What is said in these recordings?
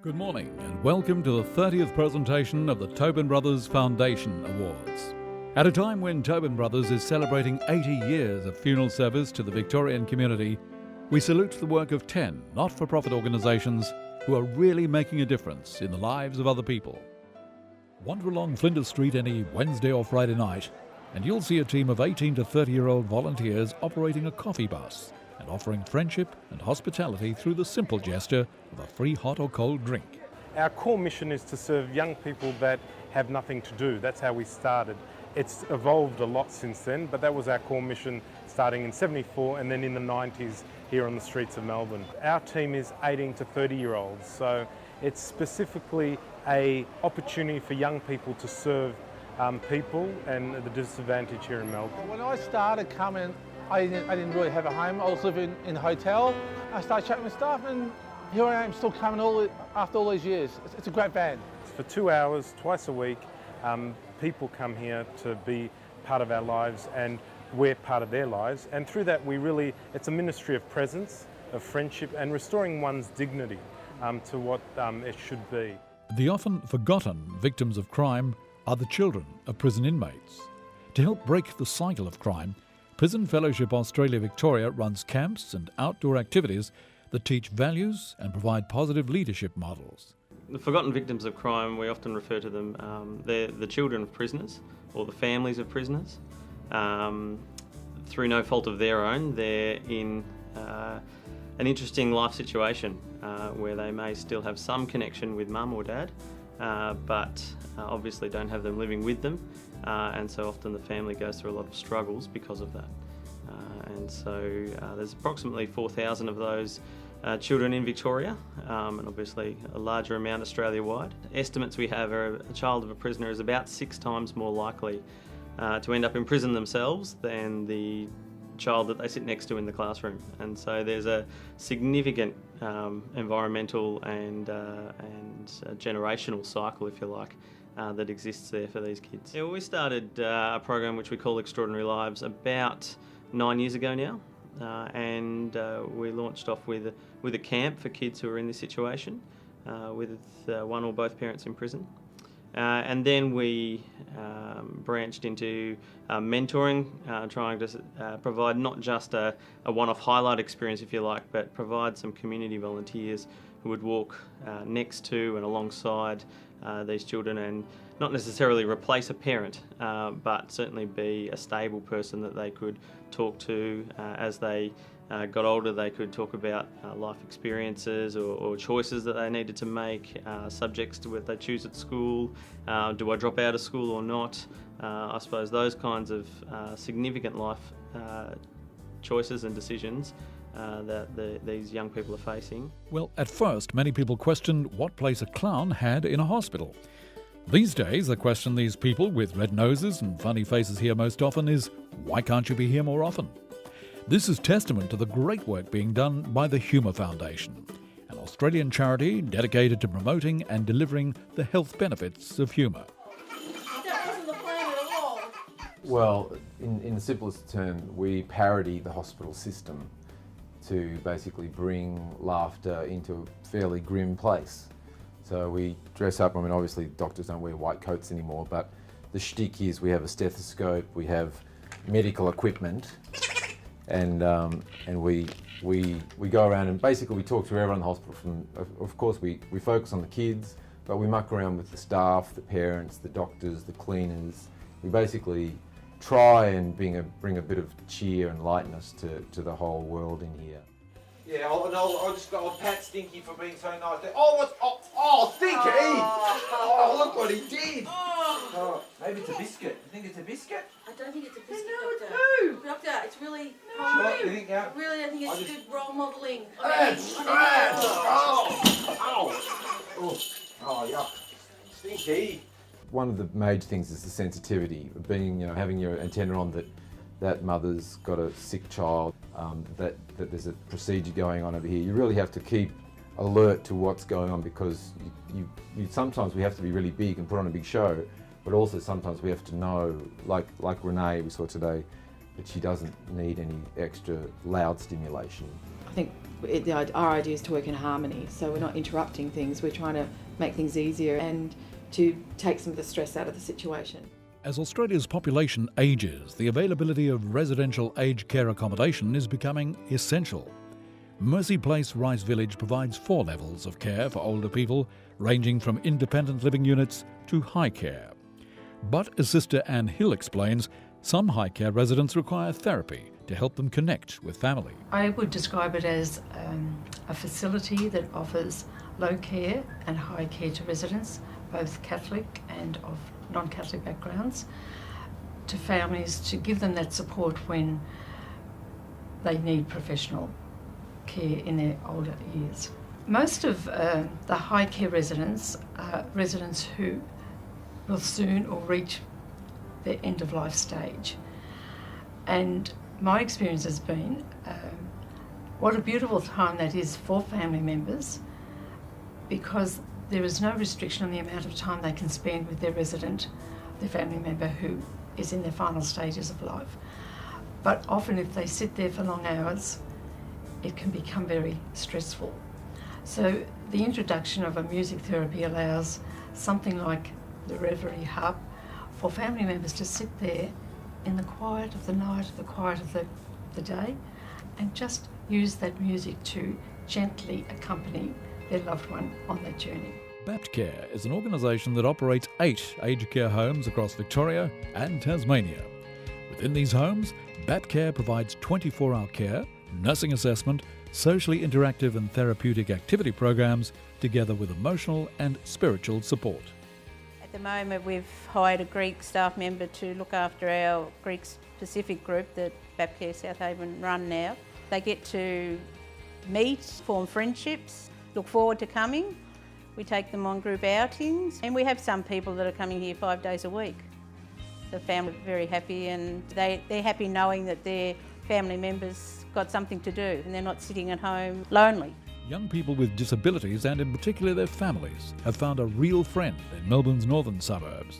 Good morning and welcome to the 30th presentation of the Tobin Brothers Foundation Awards. At a time when Tobin Brothers is celebrating 80 years of funeral service to the Victorian community, we salute the work of 10 not-for-profit organisations who are really making a difference in the lives of other people. Wander along Flinders Street any Wednesday or Friday night and you'll see a team of 18 to 30-year-old volunteers operating a coffee bus and offering friendship and hospitality through the simple gesture of a free hot or cold drink. Our core mission is to serve young people that have nothing to do. That's how we started. It's evolved a lot since then, but that was our core mission starting in '74 and then in the 90s here on the streets of Melbourne. Our team is 18 to 30-year-olds, so it's specifically an opportunity for young people to serve people and the disadvantaged here in Melbourne. When I started coming, I didn't really have a home. I was living in a hotel. I started chatting with staff and here I am still coming after all these years. It's a great band. For 2 hours, twice a week, people come here to be part of our lives and we're part of their lives. And through that it's a ministry of presence, of friendship and restoring one's dignity to what it should be. The often forgotten victims of crime are the children of prison inmates. To help break the cycle of crime, Prison Fellowship Australia Victoria runs camps and outdoor activities that teach values and provide positive leadership models. The forgotten victims of crime, we often refer to them, they're the children of prisoners or the families of prisoners. Through no fault of their own, they're in an interesting life situation where they may still have some connection with mum or dad, but obviously don't have them living with them. And so often the family goes through a lot of struggles because of that. And so there's approximately 4,000 of those children in Victoria, and obviously a larger amount Australia-wide. Estimates we have are a child of a prisoner is about 6 times more likely to end up in prison themselves than the child that they sit next to in the classroom. And so there's a significant environmental and generational cycle, if you like, that exists there for these kids. Yeah, we started a program which we call Extraordinary Lives about 9 years ago now, and we launched off with a camp for kids who are in this situation, with one or both parents in prison. And then we branched into mentoring, trying to provide not just a one-off highlight experience, if you like, but provide some community volunteers who would walk next to and alongside these children and not necessarily replace a parent, but certainly be a stable person that they could talk to as they got older. They could talk about life experiences or choices that they needed to make, subjects to what they choose at school, do I drop out of school or not, I suppose those kinds of significant life choices and decisions that these young people are facing. Well, at first, many people questioned what place a clown had in a hospital. These days, the question these people with red noses and funny faces hear most often is, why can't you be here more often? This is testament to the great work being done by the Humour Foundation, an Australian charity dedicated to promoting and delivering the health benefits of humour. That wasn't the plan at all. Well, in the simplest term, we parody the hospital system to basically bring laughter into a fairly grim place. So we dress up, obviously doctors don't wear white coats anymore, but the shtick is we have a stethoscope, we have medical equipment, and we go around and basically we talk to everyone in the hospital. Of course we focus on the kids, but we muck around with the staff, the parents, the doctors, the cleaners. We basically try and bring a bit of cheer and lightness to the whole world in here. Yeah, I'll pat Stinky for being so nice. Oh, Stinky! Oh, look what he did! Oh, maybe it's a biscuit. You think it's a biscuit? I don't think it's a biscuit, No, it's Doctor. poo. Doctor, it's really What, you think, I really don't think it's good role modelling. Oh, yuck. Stinky! One of the major things is the sensitivity of being, having your antenna on that mother's got a sick child, that there's a procedure going on over here. You really have to keep alert to what's going on because you sometimes we have to be really big and put on a big show, but also sometimes we have to know, like Renee we saw today, that she doesn't need any extra loud stimulation. I think our idea is to work in harmony, so we're not interrupting things, we're trying to make things easier and to take some of the stress out of the situation. As Australia's population ages, the availability of residential aged care accommodation is becoming essential. Mercy Place Rice Village provides 4 levels of care for older people, ranging from independent living units to high care. But, as Sister Anne Hill explains, some high care residents require therapy to help them connect with family. I would describe it as a facility that offers low care and high care to residents, both Catholic and of non-Catholic backgrounds, to families to give them that support when they need professional care in their older years. Most of the high care residents are residents who will soon or reach their end of life stage. And my experience has been what a beautiful time that is for family members, because there is no restriction on the amount of time they can spend with their resident, their family member who is in their final stages of life. But often if they sit there for long hours, it can become very stressful. So the introduction of a music therapy allows something like the Reverie Hub for family members to sit there in the quiet of the night, the quiet of the day, and just use that music to gently accompany their loved one on that journey. BaptCare is an organisation that operates 8 aged care homes across Victoria and Tasmania. Within these homes, BaptCare provides 24-hour care, nursing assessment, socially interactive and therapeutic activity programs, together with emotional and spiritual support. At the moment, we've hired a Greek staff member to look after our Greek-specific group that BaptCare South Haven run now. They get to meet, form friendships, look forward to coming. We take them on group outings, and we have some people that are coming here 5 days a week. The family are very happy, and they're happy knowing that their family members got something to do and they're not sitting at home lonely. Young people with disabilities, and in particular their families, have found a real friend in Melbourne's northern suburbs.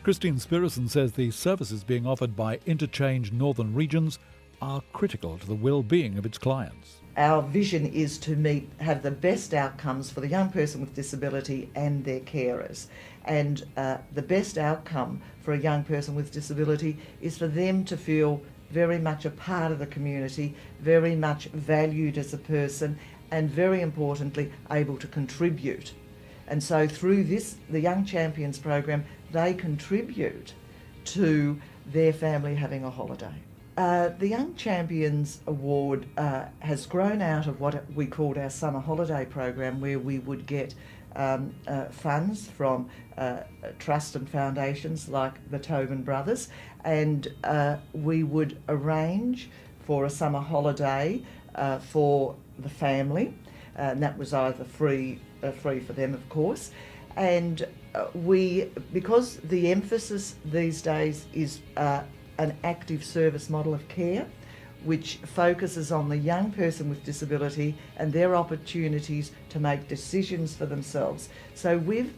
Christine SPIRASON says the services being offered by Interchange Northern Regions are critical to the well-being of its clients. Our vision is to have the best outcomes for the young person with disability and their carers. And the best outcome for a young person with disability is for them to feel very much a part of the community, very much valued as a person, and very importantly, able to contribute. And so through the Young Champions program, they contribute to their family having a holiday. The Young Champions Award has grown out of what we called our summer holiday program, where we would get funds from trusts and foundations like the Tobin Brothers, and we would arrange for a summer holiday for the family, and that was either free for them, of course. And because the emphasis these days is an active service model of care, which focuses on the young person with disability and their opportunities to make decisions for themselves. So we've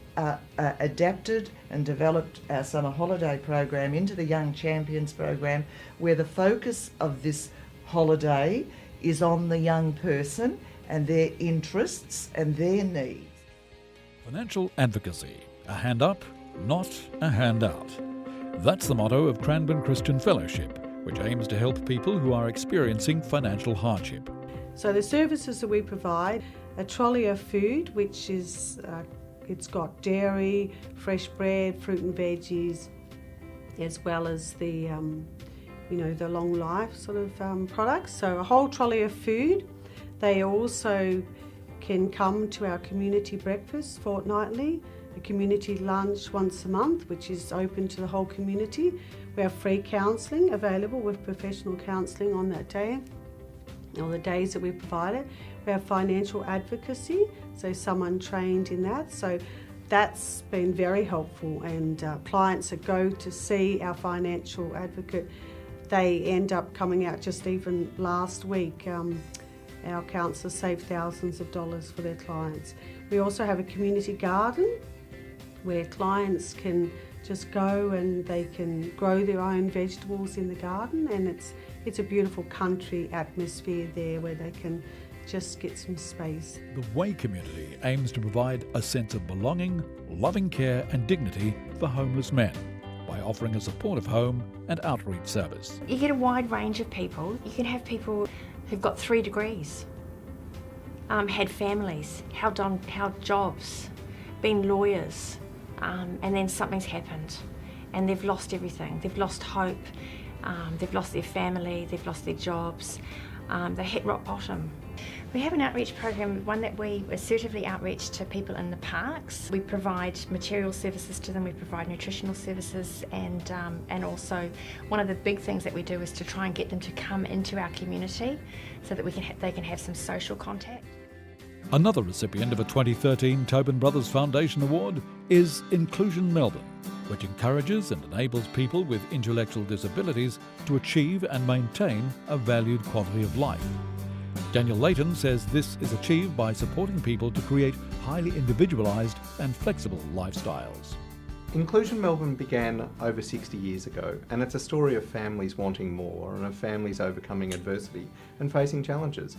adapted and developed our summer holiday program into the Young Champions program, where the focus of this holiday is on the young person and their interests and their needs. Financial advocacy. A hand up, not a handout. That's the motto of Cranbourne Christian Fellowship, which aims to help people who are experiencing financial hardship. So the services that we provide, a trolley of food, which is, it's got dairy, fresh bread, fruit and veggies, as well as the, the long life sort of products. So a whole trolley of food. They also can come to our community breakfast fortnightly, a community lunch once a month, which is open to the whole community. We have free counselling available with professional counselling on that day, or the days that we provide it. We have financial advocacy, so someone trained in that. So that's been very helpful, and clients that go to see our financial advocate, they end up coming out. Just even last week, our counsellors saved thousands of dollars for their clients. We also have a community garden where clients can just go and they can grow their own vegetables in the garden, and it's a beautiful country atmosphere there where they can just get some space. The Way community aims to provide a sense of belonging, loving care and dignity for homeless men by offering a supportive home and outreach service. You get a wide range of people. You can have people who've got 3 degrees, had families, held jobs, been lawyers, and then something's happened and they've lost everything. They've lost hope, they've lost their family, they've lost their jobs, they hit rock bottom. We have an outreach program, one that we assertively outreach to people in the parks. We provide material services to them, we provide nutritional services, and also one of the big things that we do is to try and get them to come into our community so that they can have some social contact. Another recipient of a 2013 Tobin Brothers Foundation Award is Inclusion Melbourne, which encourages and enables people with intellectual disabilities to achieve and maintain a valued quality of life. Daniel LEIGHTON says this is achieved by supporting people to create highly individualised and flexible lifestyles. Inclusion Melbourne began over 60 years ago, and it's a story of families wanting more and of families overcoming adversity and facing challenges.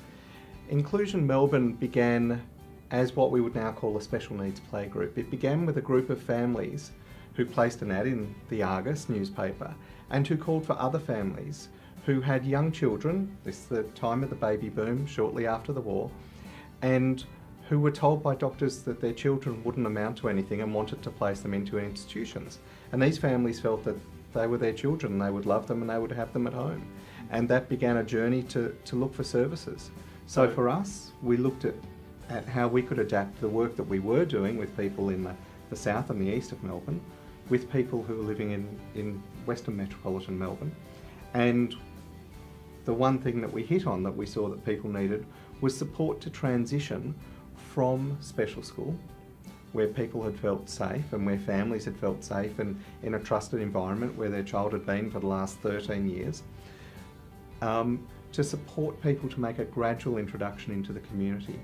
Inclusion Melbourne began as what we would now call a special needs playgroup. It began with a group of families who placed an ad in the Argus newspaper and who called for other families who had young children, this is the time of the baby boom, shortly after the war, and who were told by doctors that their children wouldn't amount to anything and wanted to place them into institutions. And these families felt that they were their children, they would love them and they would have them at home. And that began a journey to look for services. So for us, we looked at how we could adapt the work that we were doing with people in the south and the east of Melbourne, with people who were living in Western metropolitan Melbourne. And the one thing that we hit on that we saw that people needed was support to transition from special school, where people had felt safe and where families had felt safe and in a trusted environment where their child had been for the last 13 years, to support people to make a gradual introduction into the community.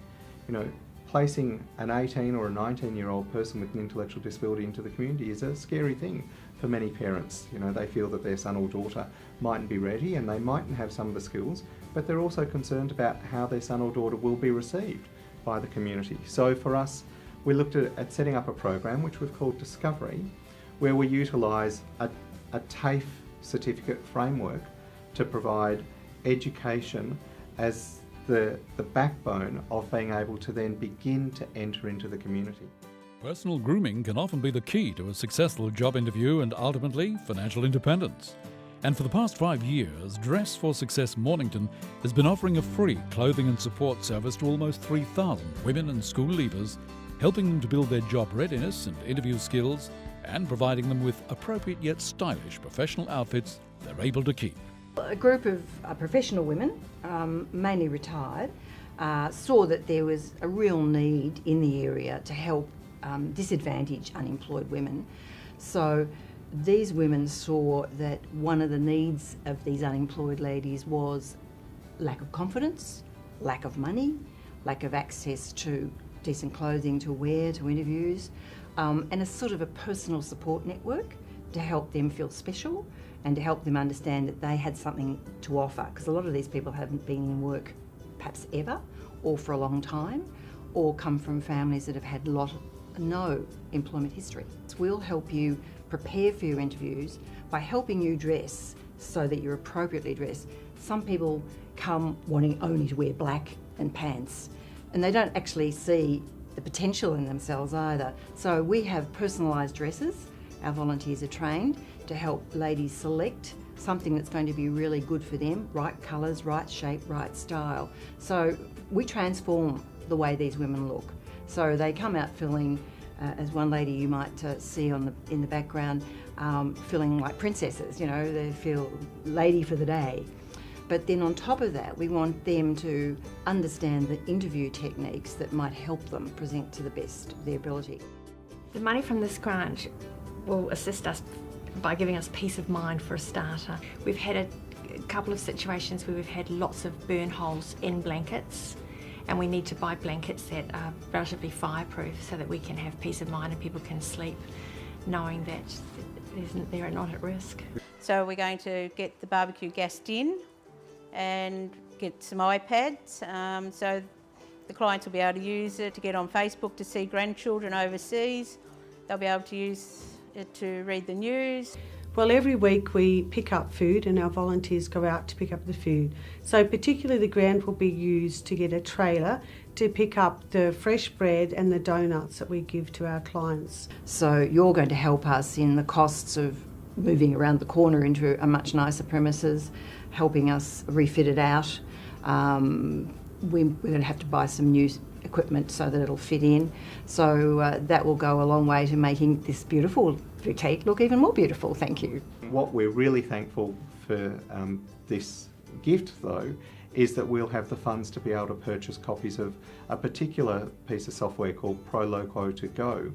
You know, placing an 18 or a 19-year-old person with an intellectual disability into the community is a scary thing for many parents. You know, they feel that their son or daughter mightn't be ready and they mightn't have some of the skills, but they're also concerned about how their son or daughter will be received by the community. So for us, we looked at setting up a program which we've called Discovery, where we utilise a TAFE certificate framework to provide education as the backbone of being able to then begin to enter into the community. Personal grooming can often be the key to a successful job interview and ultimately financial independence. And for the past 5 years, Dress for Success Mornington has been offering a free clothing and support service to almost 3,000 women and school leavers, helping them to build their job readiness and interview skills and providing them with appropriate yet stylish professional outfits they're able to keep. A group of professional women, mainly retired, saw that there was a real need in the area to help disadvantaged unemployed women. So these women saw that one of the needs of these unemployed ladies was lack of confidence, lack of money, lack of access to decent clothing to wear to interviews, and a sort of a personal support network to help them feel special and to help them understand that they had something to offer, because a lot of these people haven't been in work perhaps ever or for a long time, or come from families that have had no employment history. We'll help you prepare for your interviews by helping you dress so that you're appropriately dressed. Some people come wanting only to wear black and pants, and they don't actually see the potential in themselves either. So we have personalised dresses. Our volunteers are trained to help ladies select something that's going to be really good for them, right colours, right shape, right style. So we transform the way these women look. So they come out feeling, as one lady you might see in the background, feeling like princesses, you know, they feel lady for the day. But then on top of that, we want them to understand the interview techniques that might help them present to the best of their ability. The money from this grant will assist us by giving us peace of mind for a starter. We've had a couple of situations where we've had lots of burn holes in blankets, and we need to buy blankets that are relatively fireproof so that we can have peace of mind and people can sleep knowing that they're not at risk. So we're going to get the barbecue gassed in and get some iPads. So The clients will be able to use it to get on Facebook to see grandchildren overseas. They'll be able to use it to read the news. Well, every week we pick up food and our volunteers go out to pick up the food. So particularly the ground will be used to get a trailer to pick up the fresh bread and the donuts that we give to our clients. So you're going to help us in the costs of moving around the corner into a much nicer premises, helping us refit it out. We're going to have to buy some new equipment so that it'll fit in. So that will go a long way to making this beautiful boutique look even more beautiful. Thank you. What we're really thankful for this gift, though, is that we'll have the funds to be able to purchase copies of a particular piece of software called LEGGOE to Go,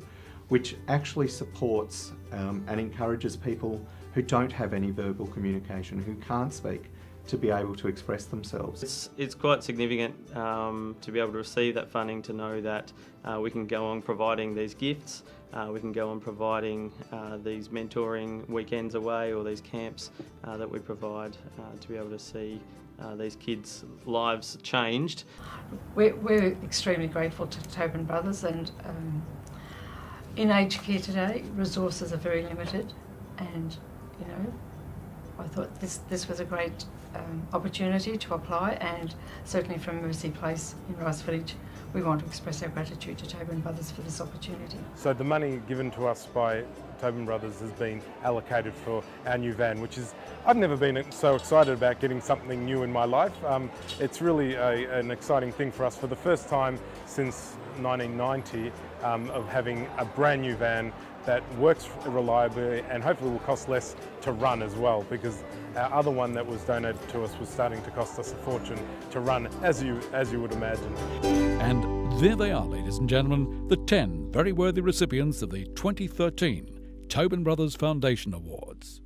which actually supports and encourages people who don't have any verbal communication, who can't speak, to be able to express themselves. It's quite significant to be able to receive that funding, to know that we can go on providing these gifts, we can go on providing these mentoring weekends away, or these camps that we provide, to be able to see these kids' lives changed. We're extremely grateful to Tobin Brothers, and in aged care today, resources are very limited, and you know, I thought this was a great opportunity to apply, and certainly from Mercy Place in Rice Village, we want to express our gratitude to Tobin Brothers for this opportunity. So the money given to us by Tobin Brothers has been allocated for our new van, which is, I've never been so excited about getting something new in my life. It's really an exciting thing for us, for the first time since 1990, of having a brand new van that works reliably and hopefully will cost less to run as well, because our other one that was donated to us was starting to cost us a fortune to run, as you would imagine. And there they are, ladies and gentlemen, the 10 very worthy recipients of the 2013 Tobin Brothers Foundation Awards.